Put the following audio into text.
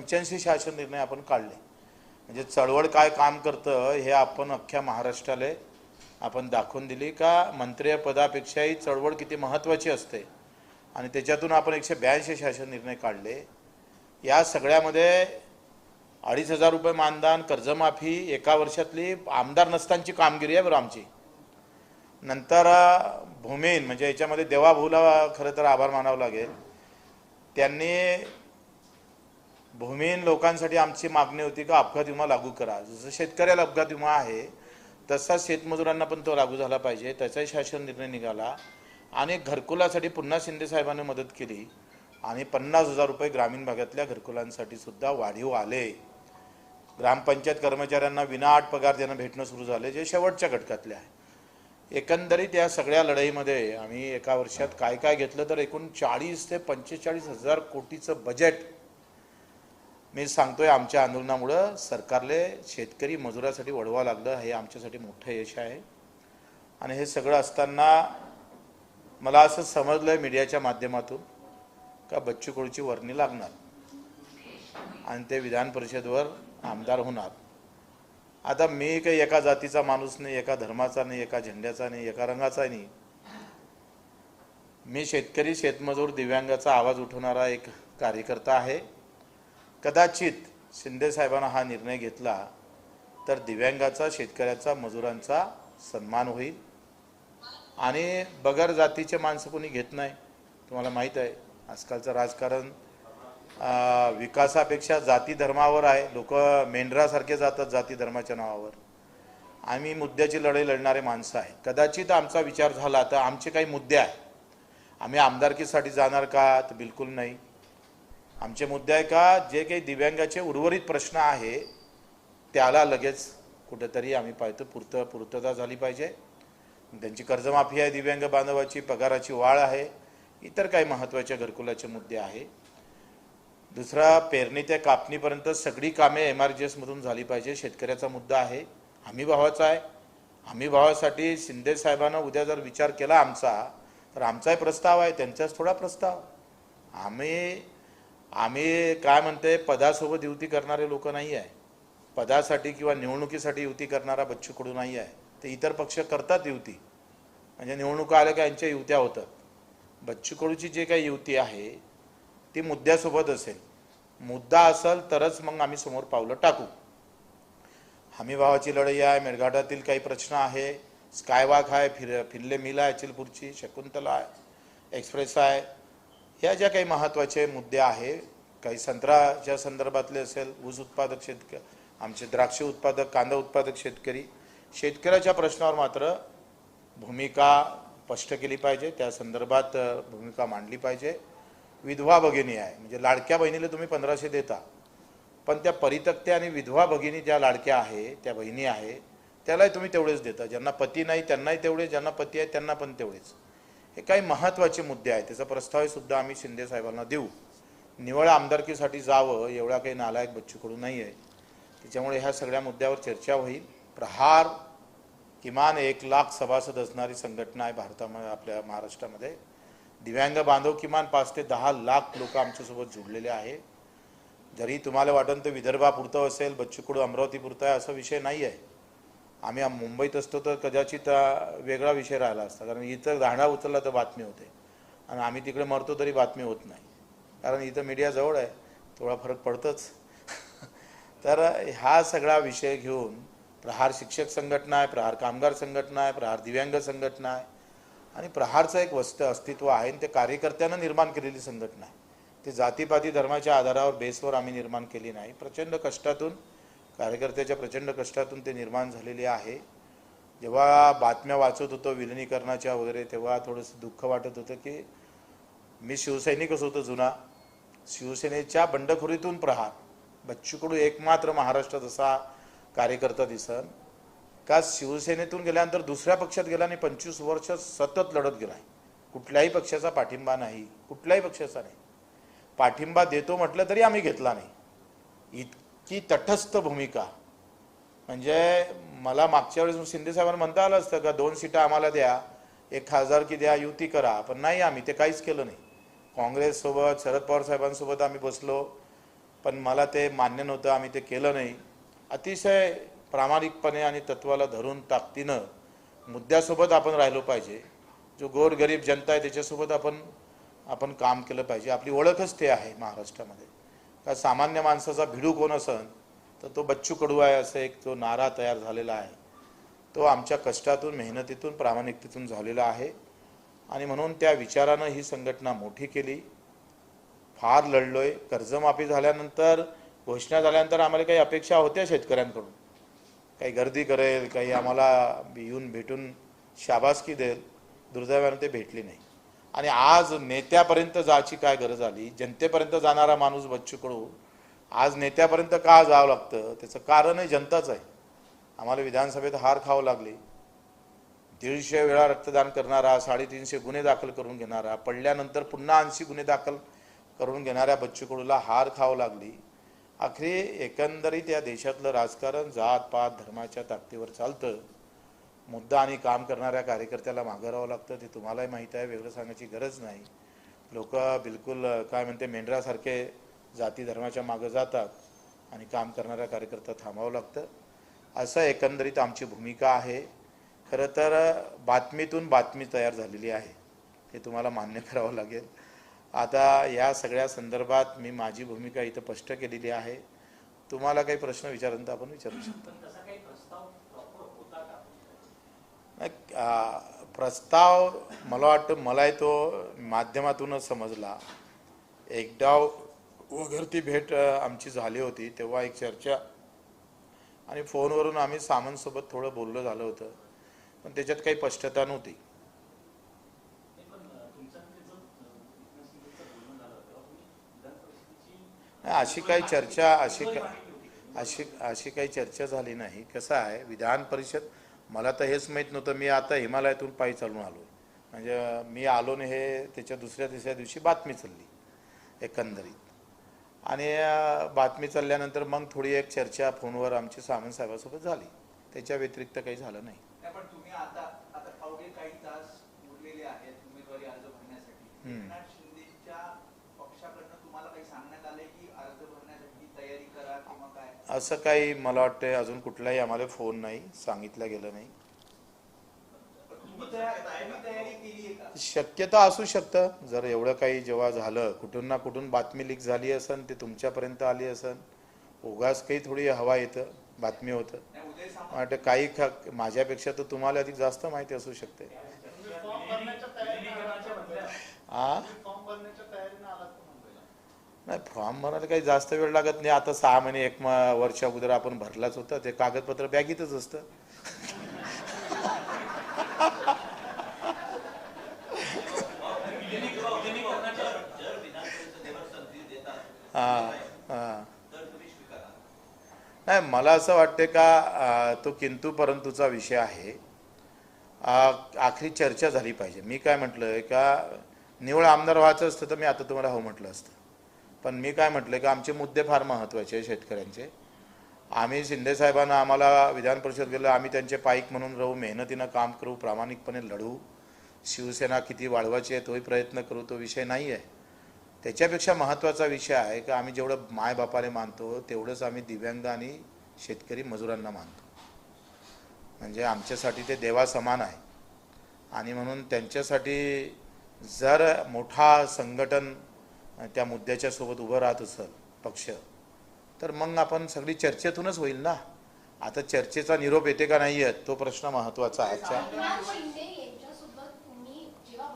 85 शासन निर्णय आपण काढले. म्हणजे चळवळ काय काम करतं हे आपण अख्ख्या महाराष्ट्राला आपण दाखवून दिली का मंत्रिय पदापेक्षाही चळवळ किती महत्त्वाची असते. आणि त्याच्यातून आपण 182 शासन निर्णय काढले. या सगळ्यामध्ये 2,500 रुपये मानधन, कर्जमाफी एका वर्षातली आमदार नसतानाची कामगिरी आहे बरं आमची. नंतर भूमीन म्हणजे याच्यामध्ये देवाभाऊला खरं तर आभार मानावं लागेल. त्यांनी भूमीन लोकांसाठी आमची मागणी होती का अपघात विमा लागू करा. जसं शेतकऱ्याला अपघात विमा आहे तसा शेतमजुरांना पण तो लागू झाला पाहिजे. त्याचाही शासन निर्णय निघाला आणि घरकुलासाठी पुन्हा शिंदे साहेबांनी मदत केली आणि 50,000 रुपये ग्रामीण भागातल्या घरकुलांसाठी सुद्धा वाढीव आले. ग्रामपंचायत कर्मचाऱ्यांना विनाअट पगार देणं भेटणं सुरू झाले, जे शेवटच्या घटकातले आहे. एकंदरीत या सगळ्या लढाईमध्ये आम्ही एका वर्षात काय काय घेतलं तर एकूण 40 ते 45,000 कोटीचं बजेट मी सांगतोय आमच्या आंदोलनामुळं सरकारले शेतकरी मजुरासाठी वळवावं लागलं. हे आमच्यासाठी मोठं यश आहे. आणि हे सगळं असताना मला असं समजलं आहे मीडियाच्या माध्यमातून का बच्चू कडूची वर्णी लागणार आणि ते विधान परिषदेवर आमदार होणार. आता मी काही एका जातीचा माणूस नाही, एका धर्माचा नाही, एका झेंड्याचा नाही, एका रंगाचा नाही. मी शेतकरी, शेतमजूर, दिव्यांगाचा आवाज उठवणारा एक कार्यकर्ता आहे. कदाचित शिंदे साहेबांना हा निर्णय घेतला तर दिव्यांगाचा, शेतकऱ्याचा, मजुरांचा सन्मान होईल. आणि बगर जातीचे माणसं कोणी घेत नाही. तुम्हाला माहीत आहे आजकालचं राजकारण विकासापेक्षा जाती धर्मावर आहे. लोक मेंढरासारखे जातात जाती धर्माच्या नावावर. आम्ही मुद्द्याची लढाई लढणारे माणसं आहे. कदाचित आमचा विचार झाला तर आमचे काही मुद्दे आहे. आम्ही आमदारकीसाठी जाणार का तर बिलकुल नाही. आमचे मुद्दे आहे का जे काही दिव्यांगाचे उर्वरित प्रश्न आहे त्याला लगेच कुठेतरी आम्ही पाहतो पूर्तता झाली पाहिजे. त्यांची कर्जमाफी आहे, दिव्यांग बांधवाची पगाराची वाढ आहे, इतर काही महत्त्वाचे घरकुलाचे मुद्दे आहे. दुसरा, पेरणी ते कापणीपर्यंत सगळी कामे MRGSमधून झाली पाहिजे. शेतकऱ्याचा मुद्दा आहे, हमी भावाचा आहे. हमी भावासाठी शिंदे साहेबांना उद्या जर विचार केला आमचा तर आमचाही प्रस्ताव आहे, त्यांचाच थोडा प्रस्ताव. आम्ही काय म्हणते पदासोबत युती करणारे लोक नाही आहे. पदासाठी किंवा निवडणुकीसाठी युती करणारा बच्चू कडू नाही आहे. ते इतर पक्ष करतात युती, म्हणजे निवडणुका आल्या का यांच्या युत्या होतात. बच्चू कडूची जे काही युती आहे ती मुद्द्यासोबत असेल. मुद्दा असेल तरच मग आम्ही समोर पावलं टाकू. हमी भावाची लढाई आहे, मेळघाटातील काही प्रश्न आहे, स्कायवॉक आहे, फिरले मिल आहे चिलपूरची, शकुंतला आहे, एक्सप्रेस आहे. ह्या ज्या काही महत्त्वाचे मुद्दे आहे, काही संत्र्याच्या संदर्भातले असेल, ऊस उत्पादक शेतकरी, आमचे द्राक्ष उत्पादक, कांदा उत्पादक शेतकरी, शेतकऱ्याच्या प्रश्नावर मात्र भूमिका स्पष्ट केली पाहिजे. त्या संदर्भात भूमिका मांडली पाहिजे. विधवा भगिनी आहे, म्हणजे लाडक्या बहिणीला तुम्ही 1500 देता, पण त्या परित्यक्त्या आणि विधवा भगिनी ज्या लाडक्या आहे, त्या बहिणी आहे, त्यालाही तुम्ही तेवढेच देता. ज्यांना पती नाही त्यांनाही तेवढेच, ज्यांना पती आहे त्यांना पण तेवढेच. हे काही महत्त्वाचे मुद्दे आहेत. त्याचा प्रस्तावसुद्धा आम्ही शिंदे साहेबांना देऊ. निवळ आमदारकीसाठी जावं एवढा काही नालायक बच्चू कडू नाही आहे. त्याच्यामुळे ह्या सगळ्या मुद्द्यावर चर्चा होईल. प्रहार किमान 1,00,000 सभासद असणारी संघटना आहे भारतामध्ये, आपल्या महाराष्ट्रामध्ये. दिव्यांग बांधव किमान 5 ते 10 लाख लोक आमच्यासोबत जुडलेले आहे. जरी तुम्हाला वाटतं तर विदर्भापुरतं असेल, बच्चू कडू अमरावतीपुरतं आहे, असा विषय नाही आहे. आम्ही मुंबईत असतो तर कदाचित वेगळा विषय राहिला असता, कारण इथं दांडा उचलला तर बातमी होते आणि आम्ही तिकडे मरतो तरी बातमी होत नाही, कारण इथं मीडिया जवळ आहे, थोडा फरक पडतोच. तर हा सगळा विषय घेऊन प्रहार शिक्षक संघटना आहे, प्रहार कामगार संघटना आहे, प्रहार दिव्यांग संघटना आहे आणि प्रहारचं एक अस्तित्व आहे. आणि ते कार्यकर्त्यांना निर्माण केलेली संघटना आहे. ते जातीपाती धर्माच्या आधारावर बेसवर आम्ही निर्माण केली नाही. प्रचंड कष्टातून, कार्यकर्त्याच्या प्रचंड कष्टातून ते निर्माण झालेले आहे. जेव्हा बातम्या वाचत होतो विलिनीकरणाच्या वगैरे, तेव्हा थोडंसं दुःख वाटत होतं की मी शिवसैनिकच होतो जुना, शिवसेनेच्या बंडखोरीतून प्रहार. बच्चू कडू एकमात्र महाराष्ट्रात असा कार्यकर्ता दिसन का शिवसेनेतून गेल्यानंतर दुसऱ्या पक्षात गेला आणि 25 वर्ष सतत लढत गेला. कुठल्याही पक्षाचा पाठिंबा नाही, कुठल्याही पक्षाचा नाही. पाठिंबा देतो म्हटलं तरी आम्ही घेतला नाही. इतकी तटस्थ भूमिका. म्हणजे मला मागच्या वेळेस शिंदे साहेबांना म्हणता आलं असतं का 2 सीटा आम्हाला द्या, 1 खासदारकी द्या, युती करा, पण नाही, आम्ही ते काहीच केलं नाही. काँग्रेससोबत, शरद पवार साहेबांसोबत आम्ही बसलो. पण मला ते मान्य नव्हतं, आम्ही ते केलं नाही. अतिशय प्रामाणिकपणे आणि तत्वाला धरून ताकदीनं मुद्द्यासोबत आपण राहिलो पाहिजे. जो गोरगरीब जनता आहे त्याच्यासोबत आपण काम केलं पाहिजे. आपली ओळखच ते आहे महाराष्ट्रामध्ये. का सामान्य माणसाचा भिडू कोण असन तर तो बच्चू कडू आहे, असं एक जो नारा तयार झालेला आहे तो आमच्या कष्टातून, मेहनतीतून, प्रामाणिकतेतून झालेला आहे. आणि म्हणून त्या विचारानं ही संघटना मोठी केली, फार लढलोय. कर्जमाफी झाल्यानंतर, घोषणा झाल्यानंतर आम्हाला काही अपेक्षा होत्या शेतकऱ्यांकडून, काही गर्दी करेल, काही आम्हाला येऊन भेटून शाबासकी देईल. दुर्दैवानं ते भेटली नाही. आणि आज नेत्यापर्यंत जायची काय गरज आली? जनतेपर्यंत जाणारा माणूस बच्चू कडू आज नेत्यापर्यंत का जावं लागतं? त्याचं कारणही जनताच आहे. आम्हाला विधानसभेत हार खावं लागली. 150 वेळा रक्तदान करणारा, 350 गुन्हे दाखल करून घेणारा, पडल्यानंतर पुन्हा 80 गुन्हे दाखल करून घेणाऱ्या बच्चू कडूला हार खावं लागली. आखरी एकंदरीत या देशातलं राजकारण जात पात धर्माच्या ताकदीवर चालतं. मुद्दा आणि काम करणाऱ्या कार्यकर्त्याला मागं राहावं लागतं. ते तुम्हालाही माहीत आहे, वेगळं सांगायची गरज नाही. लोक बिलकुल काय म्हणते मेंढरासारखे जाती धर्माच्या मागं जातात आणि काम करणाऱ्या कार्यकर्ता थांबावं लागतं. असं एकंदरीत आमची भूमिका आहे. खरं तर बातमीतून बातमी तयार झालेली आहे, हे तुम्हाला मान्य करावं लागेल. आता या सगळ्या संदर्भात मी माझी भूमिका इथं स्पष्ट केलेली आहे. तुम्हाला काही प्रश्न विचारता आपण विचारू शकता. प्रस्ताव मला वाटतं मलाही तो माध्यमातूनच समजला. एकदा वगैरे भेट आमची झाली होती तेव्हा एक चर्चा आणि फोनवरून आम्ही सामंतसोबत थोडं बोललं झालं होतं, पण त्याच्यात काही स्पष्टता नव्हती. अशी काही चर्चा अशी काही चर्चा झाली नाही. कसं आहे, विधान परिषद मला तर हेच माहीत नव्हतं. मी आता हिमालयातून पायी चालून आलो. म्हणजे मी आलो नाही हे त्याच्या दुसऱ्या तिसऱ्या दिवशी बातमी चालली एकंदरीत. आणि बातमी चालल्यानंतर मग थोडी एक चर्चा फोनवर आमची सामंत साहेबांसोबत झाली. त्याच्या व्यतिरिक्त काही झालं नाही. पण तुम्ही आता अवघे काही तास उरलेले आहेत उमेदवारी अर्ज भरण्यासाठी. एकनाथ शिंदेच्या पक्षाकडनं तुम्हाला काही सांगण्यात आले की अर्ज भरण्यासाठी तयारी करा किंवा काय? असं काही मला वाटतं अजून कुठलाही आम्हाला फोन नाही, सांगितलं गेलं नाही. शक्यता असू शकतं. जर एवढं काही जेव्हा झालं, कुठून ना कुठून बातमी लीक झाली असन, ते तुमच्यापर्यंत आली असन, उगाच काही थोडी हवा येतं, बातमी होतं. वाटतं काही माझ्यापेक्षा तर तुम्हाला अधिक जास्त माहिती असू शकते. नाही, फॉर्म भरायला काही जास्त वेळ लागत नाही. आता 6 महिने 1 वर्ष अगोदर आपण भरलाच होतं. ते कागदपत्र बॅगीतच असतं. नाही, मला असं वाटतं का तो किंतु परंतुचा विषय आहे. आखरी चर्चा झाली पाहिजे. मी काय म्हटलं का निवड आमदार व्हायचं असतं तर मी आता तुम्हाला हो म्हटलं असतं. पण मी काय म्हटलं का आमचे मुद्दे फार महत्त्वाचे आहे शेतकऱ्यांचे. आम्ही शिंदे साहेबांना आम्हाला विधान परिषद गेलं, आम्ही त्यांचे पाईक म्हणून राहू, मेहनतीनं काम करू, प्रामाणिकपणे लढू. शिवसेना किती वाढवायची आहे तोही प्रयत्न करू. तो विषय नाही आहे. त्याच्यापेक्षा महत्त्वाचा विषय आहे की आम्ही जेवढं मायबापाला मानतो तेवढंच आम्ही दिव्यांग आणि शेतकरी मजुरांना मानतो. म्हणजे आमच्यासाठी ते देवासमान आहे. आणि म्हणून त्यांच्यासाठी जर मोठा संघटन त्या मुद्द्याच्या सोबत उभं राहत असेल पक्ष, तर मग आपण सगळी चर्चेतूनच होईल ना. आता चर्चेचा निरोप येते का नाही येत तो प्रश्न महत्त्वाचा आहे.